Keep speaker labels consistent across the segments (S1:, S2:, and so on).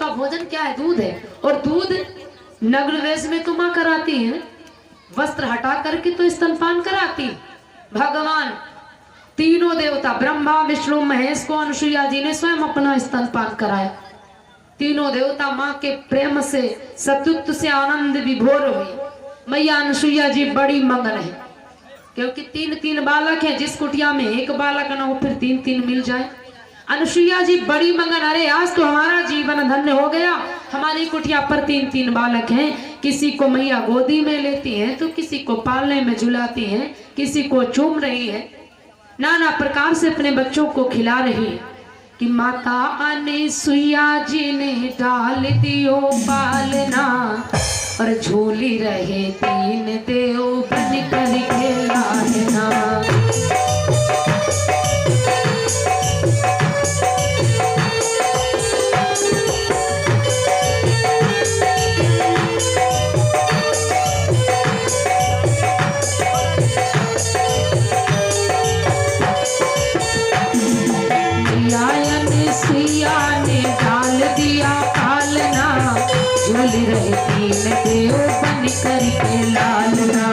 S1: का भोजन क्या है? दूध है। और दूध नग्न वेश में तो माँ कराती है, वस्त्र हटा करके तो स्तनपान कराती। भगवान तीनों देवता ब्रह्मा विष्णु महेश को अनुसुईया जी ने स्वयं अपना स्तनपान कराया। तीनों देवता माँ के प्रेम से सतुत्व से आनंद विभोर हुए। मैया अनुसुईया जी बड़ी मगन है, क्योंकि तीन तीन बालक हैं। जिस कुटिया में एक बालक न हो फिर तीन तीन मिल जाए। अनुसुईया जी बड़ी मगन, अरे आज तो हमारा जीवन धन्य हो गया, हमारी कुटिया पर तीन तीन बालक हैं। किसी को मैया गोदी में लेती हैं तो किसी को पालने में झुलाती हैं, किसी को चूम रही है, नाना प्रकार से अपने बच्चों को खिला रही है। कि माता अनुसुईया जी ने डाल दियो पालना और झूली रहे तीन देव बन कर खेलाना। अनुसुईया ने डाल दिया पालना, झूल रहे तीन देव बन कर के लालना।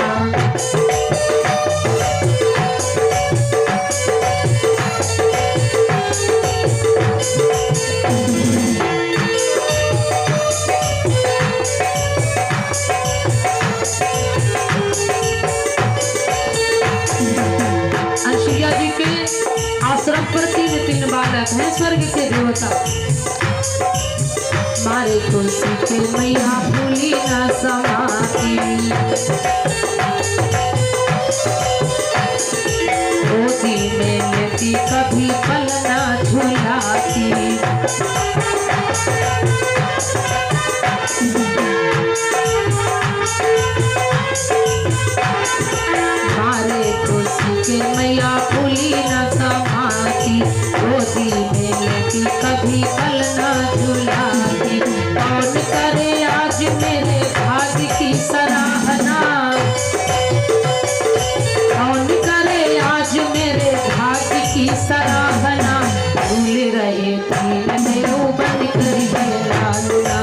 S1: अनुसुईया जी के आश्रम पर तीन तीन बालक हैं, स्वर्ग के देवता। मारे खुशी के मैया भूली न समाती, गोदी में लेती कभी पलना झुलाती। मारे खुशी के मैया भूली न समाती, गोदी में लेती कभी पलना झुलाती। कौन करे आज मेरे भाग्य की सराहना, कौन करे आज मेरे भाग्य की सराहना। भूल रहे तीन देव बन कर लालना।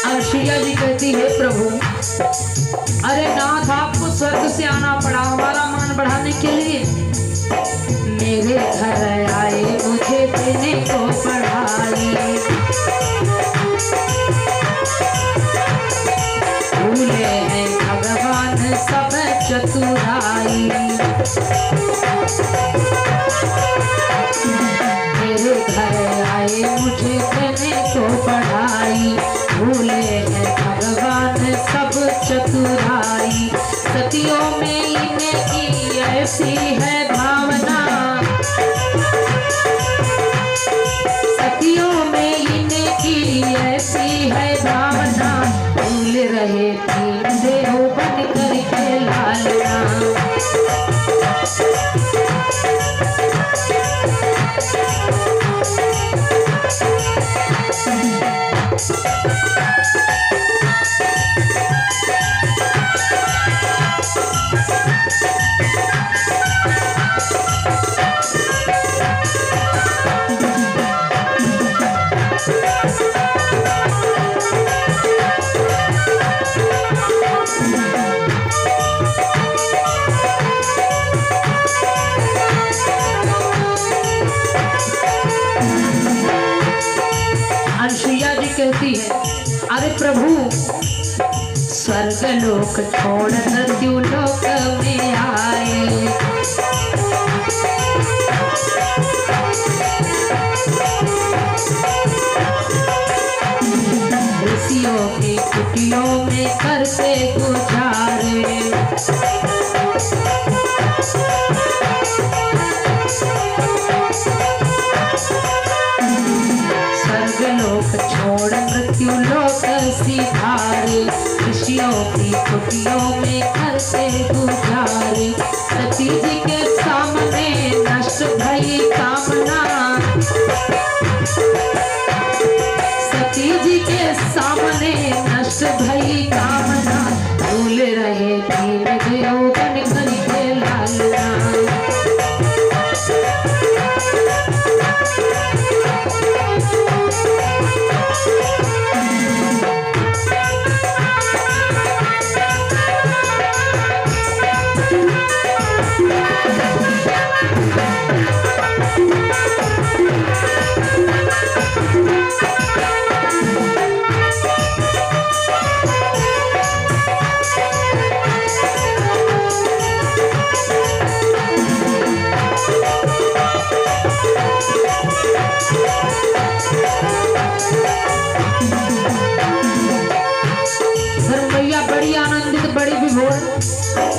S1: अनुसुईया जी कहती है प्रभु, अरे नाथ आपको स्वर्ग से आना पड़ा हमारा मान बढ़ाने के लिए। मेरे घर आए मुझे देने को पढ़ाई, भूले हैं भगवान सब चतुराई। मेरे घर आए मुझे देने को पढ़ाई, भूले हैं भगवान सब चतुराई। सतियों में इनकी ऐसी है भावना, सतियों में इनकी ऐसी है भावना। भूल रहे तीन देव बन कर के लालना। अनुसुईया जी कहती है, अरे प्रभु स्वर्ग लोक छोड़ मृत्यु लोक में आए। ऋषियों की कुटियों में करते गुजारे। दिलों में करते गुजारे। सती जी के सामने नष्ट भई कामना, सती जी के सामने नष्ट भई कामना, भूल रहे दीन देव बन बन के लालना।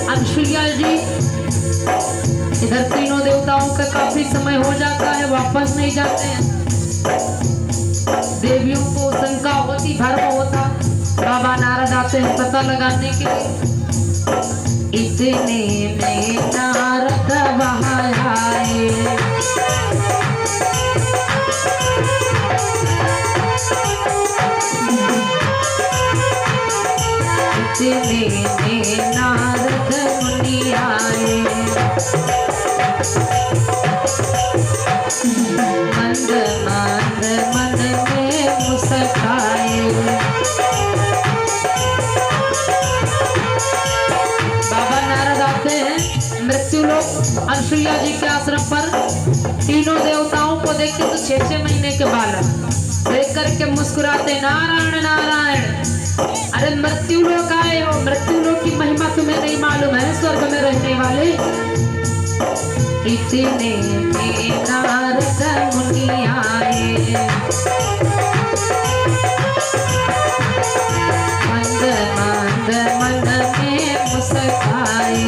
S1: अनुसुईया जी, इधर तीनों देवताओं का काफी समय हो जाता है, वापस नहीं जाते हैं। देवियों को शंका होती, भर्म होता, बाबा नारद आते हैं पता लगाने के लिए। इतने में नारद वहां आए, इतने में नारद मुनि आए। मंद मंद मन में मुस्काए, बाबा नारद आते हैं मृत्यु लोक अनुसुईया जी के आश्रम पर। तीनों देवताओं को देखते तो 6-6 महीने के बालक देख करके मुस्कुराते, नारायण नारायण। अरे मृत्यु लोक आए हो, मृत्यु लोक की महिमा तुम्हें नहीं मालूम है, स्वर्ग में रहने वाले। इतने में नारद मुनि आए, मंद मंद मन में मुस्काए।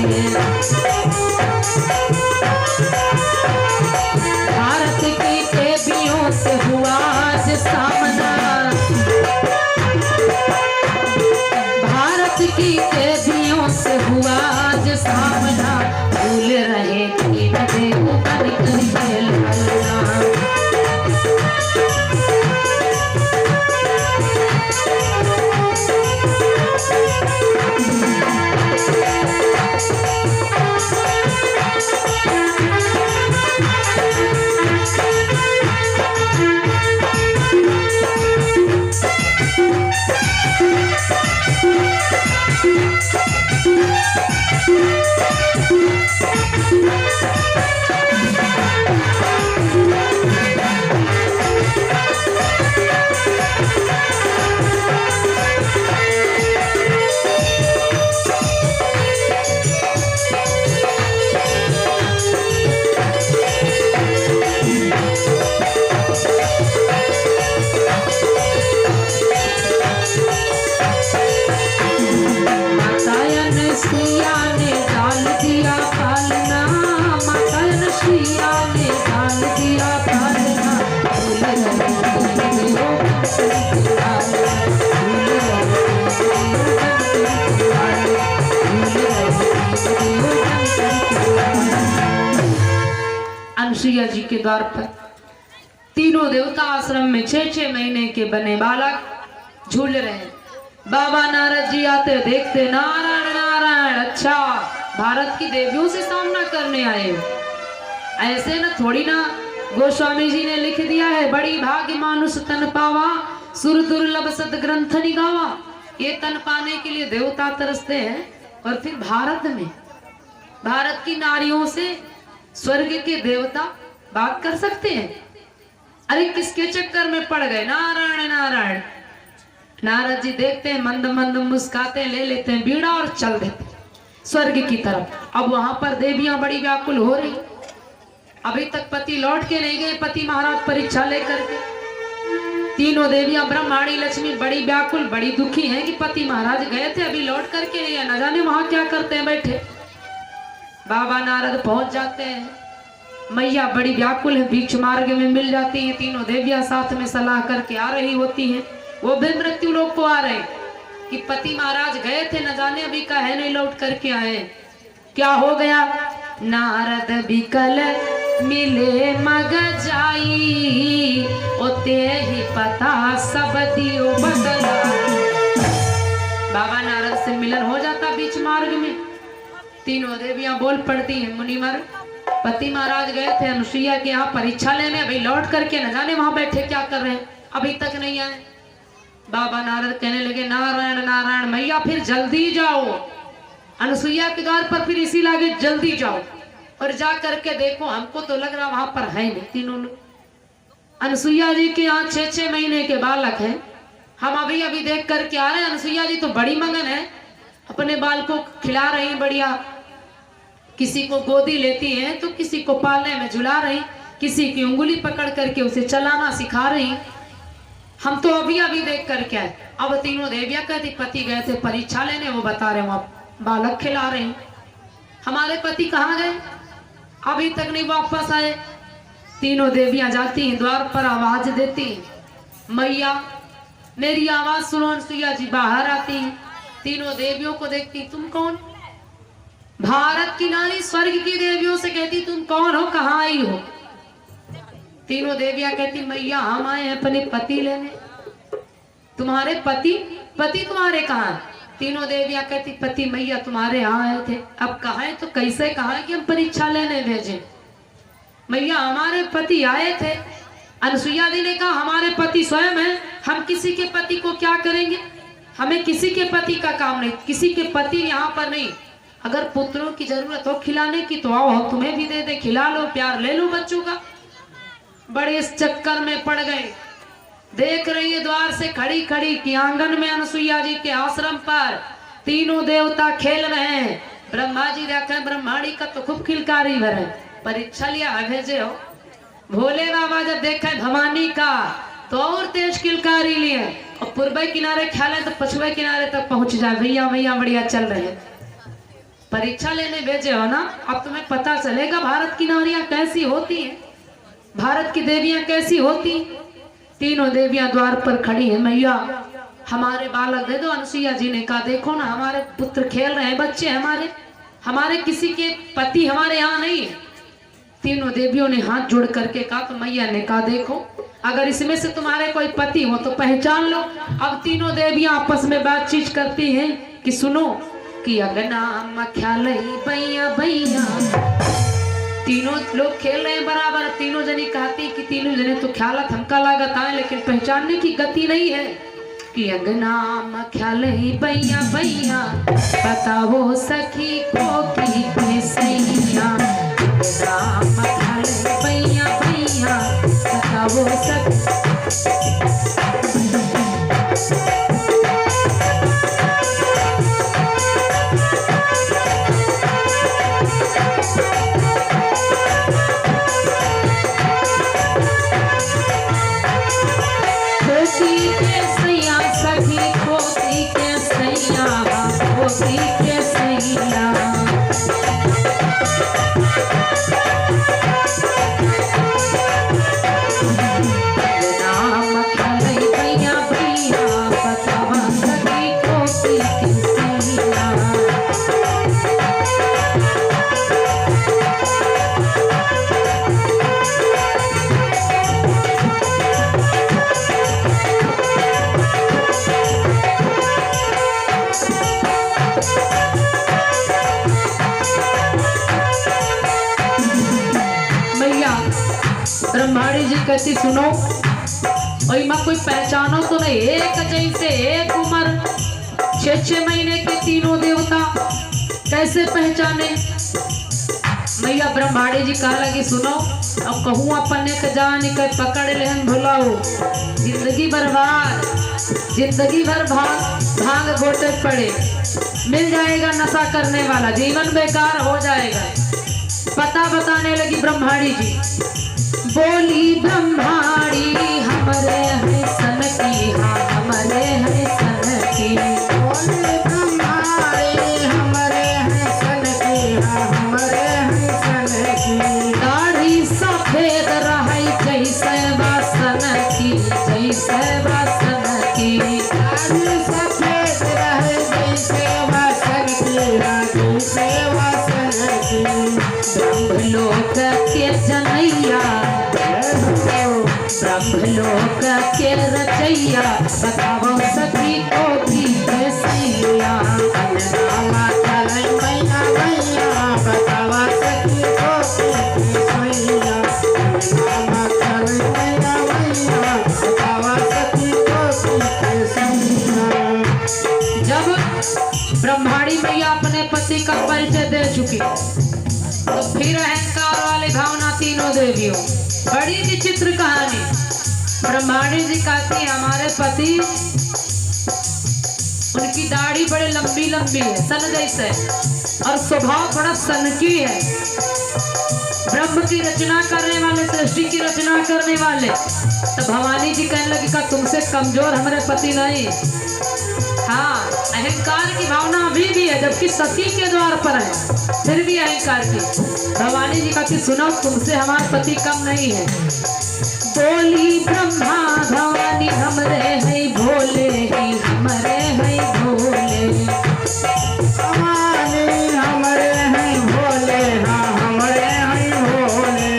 S1: भारत की देवियों से हुआ आज सामना, भारत की देवियों से हुआ आज सामना, भूल रहे कि देव बन के लालना। अनुसुईया जी के द्वार पर तीनों देवता आश्रम में 6-6 महीने के बने बालक झूल रहे। बाबा नारद जी आते देखते, नारायण नारायण, अच्छा भारत की देवियों से सामना करने आए हो। ऐसे न थोड़ी ना, गोस्वामी जी ने लिख दिया है, बड़ी भाग्य मानुष तन पावा, सुर दुर्लभ सद ग्रंथ निगावा। ये तन पाने के लिए देवता तरसते हैं, और फिर भारत में भारत की नारियों से स्वर्ग के देवता बात कर सकते हैं? अरे किसके चक्कर में पड़ गए? नारायण नारायण। नारद जी देखते हैं, मंद मंद मुस्काते, ले लेते हैं बीड़ा और चल देते स्वर्ग की तरफ। अब वहां पर देवियां बड़ी व्याकुल हो रही, अभी तक पति लौट के नहीं गए। पति महाराज परीक्षा लेकर के, तीनों देवियां ब्रह्माणी लक्ष्मी बड़ी व्याकुल, बड़ी दुखी हैं कि पति महाराज गए थे, अभी लौट करके नहीं आए, न जाने वहां क्या करते हैं बैठे। बाबा नारद पहुंच जाते हैं, मैया बड़ी व्याकुल है, बीच मार्ग में मिल जाती है। तीनों देवियां साथ में सलाह करके आ रही होती हैं, वो भी मृत्यु लोक को आ रहे। कि पति महाराज गए थे न जाने अभी का है नहीं लौट करके आए। क्या हो गया? नारद बिकल मिले मग जाई, ओते ही पता सब दियो बदला। बाबा नारद से मिलन हो जाता बीच मार्ग में। तीनों देवियां बोल पड़ती हैं, मुनिवर पति महाराज गए थे अनुसुईया के यहाँ परीक्षा लेने, अभी लौट करके न जाने वहां बैठे क्या कर रहे हैं, अभी तक नहीं आए। बाबा नारद कहने लगे, नारायण नारायण मैया फिर जल्दी जाओ, अनुसुईया के द्वार पर फिर इसी लागे जल्दी जाओ और जा करके देखो, हमको तो लग रहा वहां पर है नहीं तीनों लोग। अनुसुईया जी के यहाँ 6-6 महीने के बालक हैं, हम अभी अभी देख करके आ रहे हैं। अनुसुईया जी तो बड़ी मगन है, अपने बाल को खिला रही बढ़िया, किसी को गोदी लेती हैं तो किसी को पालने में झुला रही, किसी की उंगली पकड़ करके उसे चलाना सिखा रही। हम तो अभी अभी देख करके आए। अब तीनों देवियां कहती पति गए थे परीक्षा लेने, वो बता रहे वहां बालक खिला रहे, हमारे पति कहाँ गए, अभी तक नहीं वापस आए। तीनों देवियां जाती हैं द्वार पर, आवाज देती हैं, मैया मेरी आवाज सुनो। अनुसुईया जी बाहर आती, तीनों देवियों को देखती, तुम कौन? भारत की नारी स्वर्ग की देवियों से कहती, तुम कौन हो, कहाँ आई हो? तीनों देवियां कहती, मैया हम आए हैं अपने पति लेने। तुम्हारे पति? पति तुम्हारे कहाँ? तीनों देवियां कहती, पति मैया तुम्हारे यहाँ आए थे, अब कहाँ है तो कैसे कहाँ है कि हम परीक्षा लेने भेजे? मैया हमारे पति आए थे। अनुसुईया जी ने कहा, हमारे पति स्वयं हैं, हम किसी के पति को क्या करेंगे, हमें किसी के पति का काम नहीं, किसी के पति यहाँ पर नहीं। अगर पुत्रों की जरूरत हो खिलाने की तो आओ, हम तुम्हें भी दे दे, खिला लो, प्यार ले लो बच्चों का। बड़े इस चक्कर में पड़ गए। देख रही है द्वार से खड़ी खड़ी कि आंगन में अनुसुईया जी के आश्रम पर तीनों देवता खेल रहे हैं। ब्रह्मा जी देखे, ब्रह्माणी का तो खूब खिलकारी भरे, परीक्षा लिया भेजे हो। भोले बाबा जब देखे भवानी का तो और तेज किलकारी लिए, और पूर्व किनारे ख्याल तो पछुए किनारे तक पहुंच जाए, भैया भैया बढ़िया चल रहे हैं। परीक्षा लेने भेजे हो ना, अब तुम्हें पता चलेगा भारत की नारियां कैसी होती हैं, भारत की देवियां कैसी होती। तीनों देवियां द्वार पर खड़ी हैं, मैया हमारे बालक दे दो। अनुसुईया जी ने कहा, देखो ना हमारे पुत्र खेल रहे हैं, बच्चे हमारे किसी के पति हमारे यहाँ नहीं है। तीनों देवियों ने हाथ जोड़ करके कहा, तो मैया ने कहा, देखो अगर इसमें से तुम्हारे कोई पति हो तो पहचान लो। अब तीनों देवियां आपस में बातचीत करती हैं कि सुनो कि अगना ख्याल भैया भैया, तीनों लोग खेल रहे हैं बराबर। तीनों जनी कहती कि तीनों जने तो ख्याल हमका लागत आए, लेकिन पहचानने की गति नहीं है। कि अगना ख्याल भैया भैया, बताओ सखी को की सैया, राम ख्याल भैया भैया, बताओ सखी। ब्रह्माणी जी कहती, सुनो और माँ कोई पहचानो तो नहीं, एक जैसे एक उम्र, 6-6 महीने के तीनों देवता कैसे पहचाने? मैया ब्रह्माणी जी कहा लगी, सुनो अब कहूँ अपने के जान के पकड़ लेहन भुलाओ, जिंदगी बर्बाद, जिंदगी भर भांग घोटे पड़े, मिल जाएगा नशा करने वाला, जीवन बेकार हो जाएगा। पता बताने लगी ब्रह्माणी जी। बोली ब्रह्माणी, हमरे हैं सन की, हाँ हमरे हैं सन की। बोली ब्रह्माणी, हमरे हैं सन की, हाँ हमरे हैं सन की। दाढ़ी सफेद रही जैसे बासन की, जैसे बासन की। दाढ़ी सफेद ब्रह्मलोक के जनैया, ब्रह्मलोक के रचैया, बताओ सखी को भी कैसैया।
S2: बतावा सखी को कैसैया, बतावा सखी को कैसैया।
S1: जब ब्रह्माणी मैया अपने पति का परिचय दे चुकी तो फिर अहंकार वाले भावना तीनों देवियों, बड़ी विचित्र कहानी। ब्रह्माणी जी कहती हमारे पति, उनकी दाढ़ी बड़े लंबी लंबी है सन जैसे, और स्वभाव बड़ा सनकी है। ब्रह्म की रचना करने वाले, सृष्टि की रचना करने वाले, तो भवानी जी कहने लगी का तुमसे कमजोर हमारे पति नहीं। हाँ, अहंकार की भावना अभी भी है, जबकि सती के द्वार पर है, फिर भी अहंकार की। भवानी जी कहती सुनो, तुमसे हमारा पति कम नहीं है। बोली ब्रह्मा भवानी हमरे है भोले, ही हमरे है भोले,
S2: भवानी हमरे हैं भोले, हाँ हमरे हैं भोले।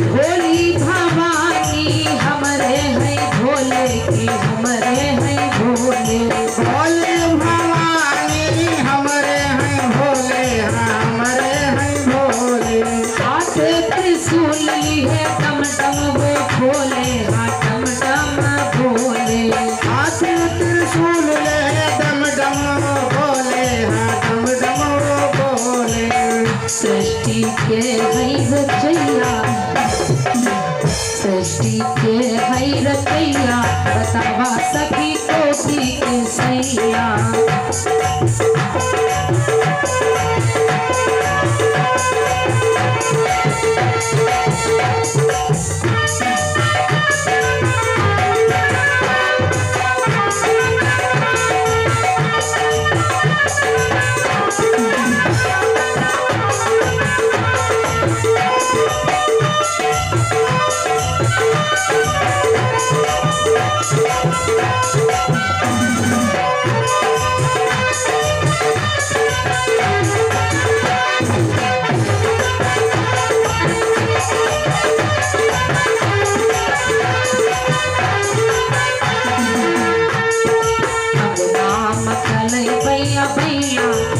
S1: भोली भवानी हमरे है भोले, ही हमरे है भोले।
S2: भोले भवानी हमरे हैं भोले, हाँ हमरे हैं भोले।
S1: हाथ त्रिशूल ली है टम टम वो भोले, हाँ टम टम भोले।
S2: हाथ त्रिशूल ले डम डम भोले, हाँ डम डम भोले।
S1: सृष्टि के है रचैया, सृष्टि के है रचैया, बतावा सखी को भी कैसैया।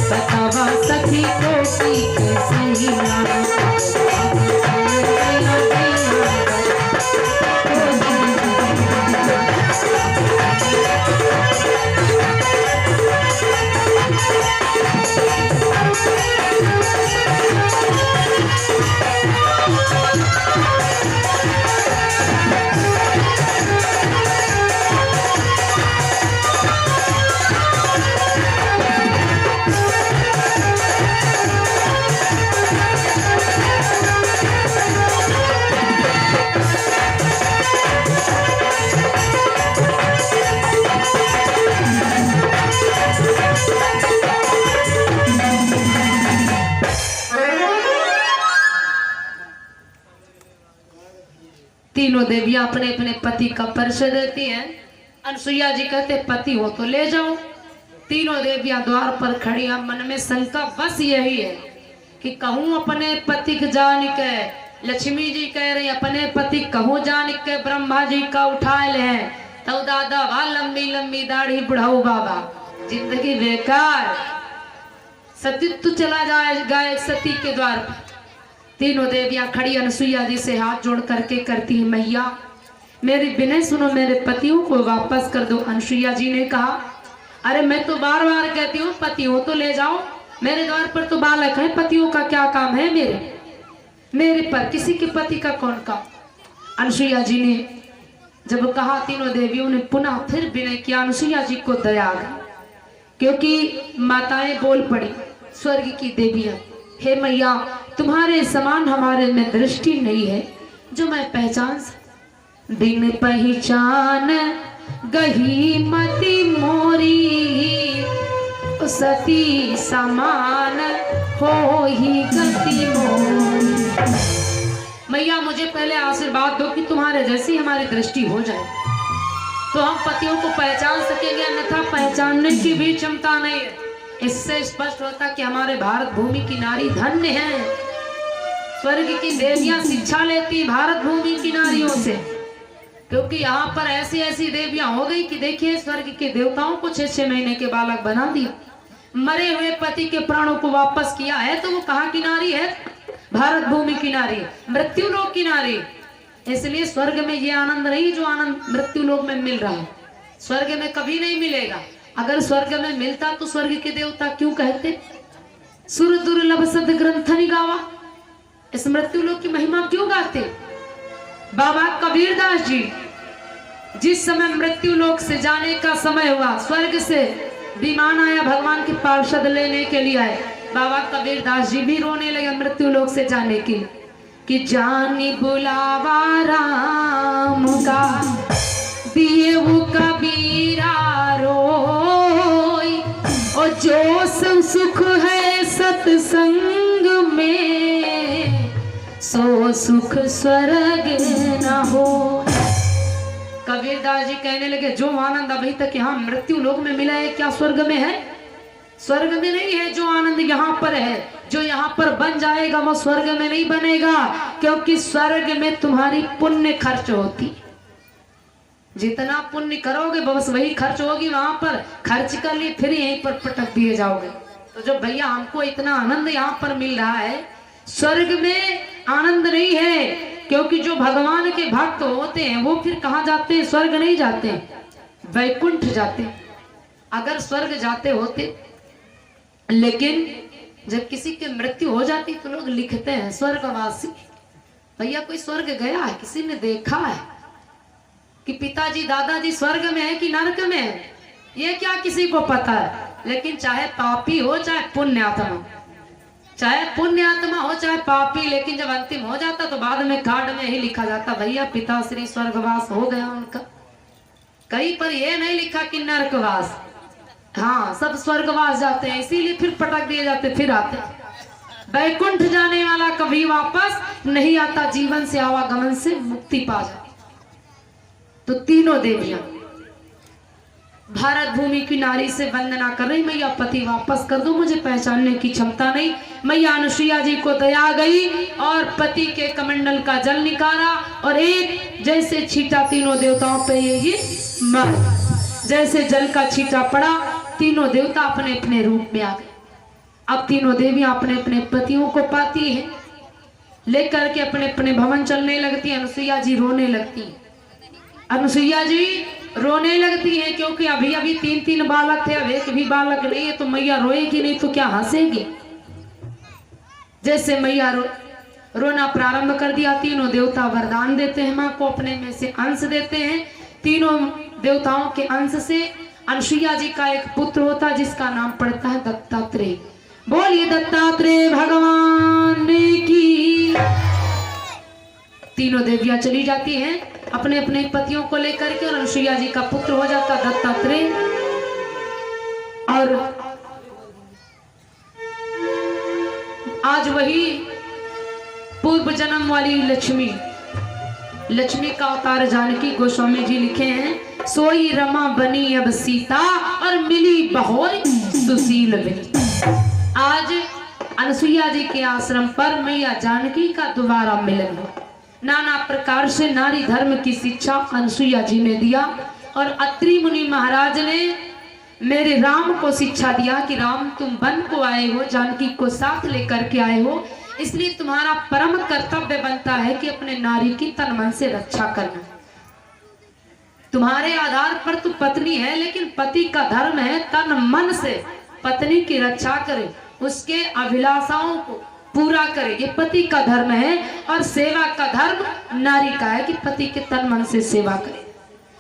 S1: बतावा सखी को भी कैसैया। तीनों देवियां अपने अपने पति का परिचय देती हैं। अनसुईया जी कहते पति हो तो ले जाओ। तीनों देवियां द्वार पर खड़ी, अब मन में शंका बस यही है कि कहूँ अपने पति के जान के। लक्ष्मी जी कह रही अपने पति कहूँ जान के ब्रह्मा जी का उठा ले हैं, तो दादा वाह लंबी लंबी दाढ़ी बुढ़ाऊ बाबा, जिंदगी बेकार, सतीत्व चला जाएगा एक सती के द्वार पर। तीनों देवियां खड़ी अनसुईया जी से हाथ जोड़ करके करती है मैया मेरी विनय सुनो, मेरे पतियों को वापस कर दो। अनसुईया जी ने कहा अरे मैं तो बार बार कहती हूँ पतियों तो ले जाओ, मेरे द्वार पर तो बालक है, पतियों का क्या काम है मेरे पर, किसी के पति का कौन काम। अनसुईया जी ने जब कहा, तीनों देवियों ने पुनः फिर विनय किया। अनसुईया जी को दया आ गई, क्योंकि माताएं बोल पड़ी स्वर्ग की देवियां, हे मैया तुम्हारे समान हमारे में दृष्टि नहीं है जो मैं पहचान सकूं। दिन पहचान गही मति मोरी, सती समान हो ही गति मोरी। मैया मुझे पहले आशीर्वाद दो कि तुम्हारे जैसी हमारी दृष्टि हो जाए तो हम पतियों को पहचान सकेंगे, अन्यथा पहचानने की भी क्षमता नहीं है। इससे स्पष्ट होता कि हमारे भारत भूमि की नारी धन्य है। स्वर्ग की देवियां शिक्षा लेती भारत भूमि की नारियों से, क्योंकि यहाँ पर ऐसी ऐसी देवियां हो गई कि देखिए स्वर्ग के देवताओं को 6-6 महीने के बालक बना दिया, मरे हुए पति के प्राणों को वापस किया है। तो वो कहाँ की नारी है? भारत भूमि की नारी, मृत्यु लोक की नारी। इसलिए स्वर्ग में ये आनंद नहीं जो आनंद मृत्यु लोक में मिल रहा है, स्वर्ग में कभी नहीं मिलेगा। अगर स्वर्ग में मिलता तो स्वर्ग के देवता क्यों कहते सुर दुर्लभ सद ग्रंथनि गावा, इस मृत्यु लोक की महिमा क्यों गाते? बाबा कबीरदास जी जिस समय मृत्यु लोक से जाने का समय हुआ, स्वर्ग से विमान आया, भगवान के पार्षद लेने के लिए आए, बाबा कबीरदास जी भी रोने लगे मृत्यु लोक से जाने की कि जानी बुलावा राम का दिए वो कबीरा रोई, और जो सुख है सत्संग में सो सुख स्वर्ग न हो। कबीरदास जी कहने लगे जो आनंद अभी तक यहाँ मृत्यु लोक में मिला है क्या स्वर्ग में है? स्वर्ग में नहीं है। जो आनंद यहाँ पर है, जो यहाँ पर बन जाएगा वो स्वर्ग में नहीं बनेगा, क्योंकि स्वर्ग में तुम्हारी पुण्य खर्च होती, जितना पुण्य करोगे बस वही खर्च होगी। वहां पर खर्च कर लिए फिर यहीं पर पटक दिए जाओगे। तो जो भैया हमको इतना आनंद यहाँ पर मिल रहा है, स्वर्ग में आनंद नहीं है, क्योंकि जो भगवान के भक्त होते हैं वो फिर कहाँ जाते हैं? स्वर्ग नहीं जाते, वैकुंठ जाते। अगर स्वर्ग जाते होते, लेकिन जब किसी की मृत्यु हो जाती तो लोग लिखते हैं स्वर्गवासी। भैया कोई स्वर्ग गया है? किसी ने देखा है कि पिताजी दादाजी स्वर्ग में है कि नरक में है? ये क्या किसी को पता है? लेकिन चाहे पापी हो चाहे पुण्यात्मा, चाहे पुण्यात्मा हो चाहे पापी, लेकिन जब अंतिम हो जाता तो बाद में कार्ड में ही लिखा जाता भैया पिताश्री स्वर्गवास हो गया उनका। कहीं पर यह नहीं लिखा कि नरकवास। हाँ, सब स्वर्गवास जाते हैं, इसीलिए फिर पटक दिए जाते, फिर आते। वैकुंठ जाने वाला कभी वापस नहीं आता, जीवन से आवागमन से मुक्ति पा जाती। तो तीनों देवियां भारत भूमि की नारी से वंदना कर रही, मैया पति वापस कर दो, मुझे पहचानने की क्षमता नहीं। मैया अनुसुईया जी को दया गई और पति के कमंडल का जल निकाला और एक जैसे छींटा तीनों देवताओं पे ये मर, जैसे जल का छींटा पड़ा तीनों देवता अपने अपने रूप में आ गए। अब तीनों देवियां अपने अपने पतियों को पाती हैं, लेकर के अपने अपने भवन चलने लगती हैं। अनुसुईया जी रोने लगती हैं। अनुसुईया जी रोने लगती है क्योंकि अभी अभी 3-3 बालक थे, अब एक भी बालक नहीं है, तो मैया रोएगी नहीं तो क्या हंसेगी? जैसे मैया रोना प्रारंभ कर दिया, तीनों देवता वरदान देते हैं, माँ को अपने में से अंश देते हैं। तीनों देवताओं के अंश से अनुसुईया जी का एक पुत्र होता है जिसका नाम पड़ता है दत्तात्रेय। बोलिए दत्तात्रेय भगवान की। तीनों देवियां चली जाती हैं अपने अपने पतियों को लेकर के, और अनुसुईया जी का पुत्र हो जाता दत्तात्रेय। और आज वही पूर्व जन्म वाली लक्ष्मी का अवतार जानकी गोस्वामी जी लिखे हैं, सोई रमा बनी अब सीता और मिली बहोर सुशील बनी। आज अनुसुईया जी के आश्रम पर मैया जानकी का दोबारा मिलन हो। नाना प्रकार से नारी धर्म की शिक्षा अनुसुईया जी ने दिया, और अत्रि मुनि महाराज ने मेरे राम को शिक्षा दिया कि राम तुम वन को आए हो, जानकी को साथ लेकर के आए हो, इसलिए तुम्हारा परम कर्तव्य बनता है कि अपने नारी की तन मन से रक्षा करना। तुम्हारे आधार पर तो पत्नी है, लेकिन पति का धर्म है तन मन से पत्नी की रक्षा करे, उसके अभिलाषाओं को पूरा करे, ये पति का धर्म है। और सेवा का धर्म नारी का है कि पति के तन मन से सेवा करे।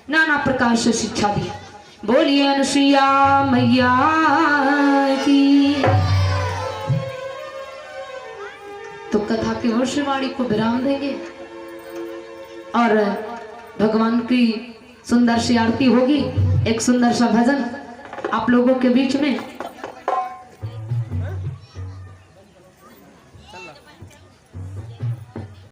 S1: नाना प्रकार से शिक्षा दी। बोलिए अनुसुईया मैया की। तो कथा की भविष्यवाणी को विराम देंगे और भगवान की सुंदर सी आरती होगी, एक सुंदर सा भजन आप लोगों के बीच में।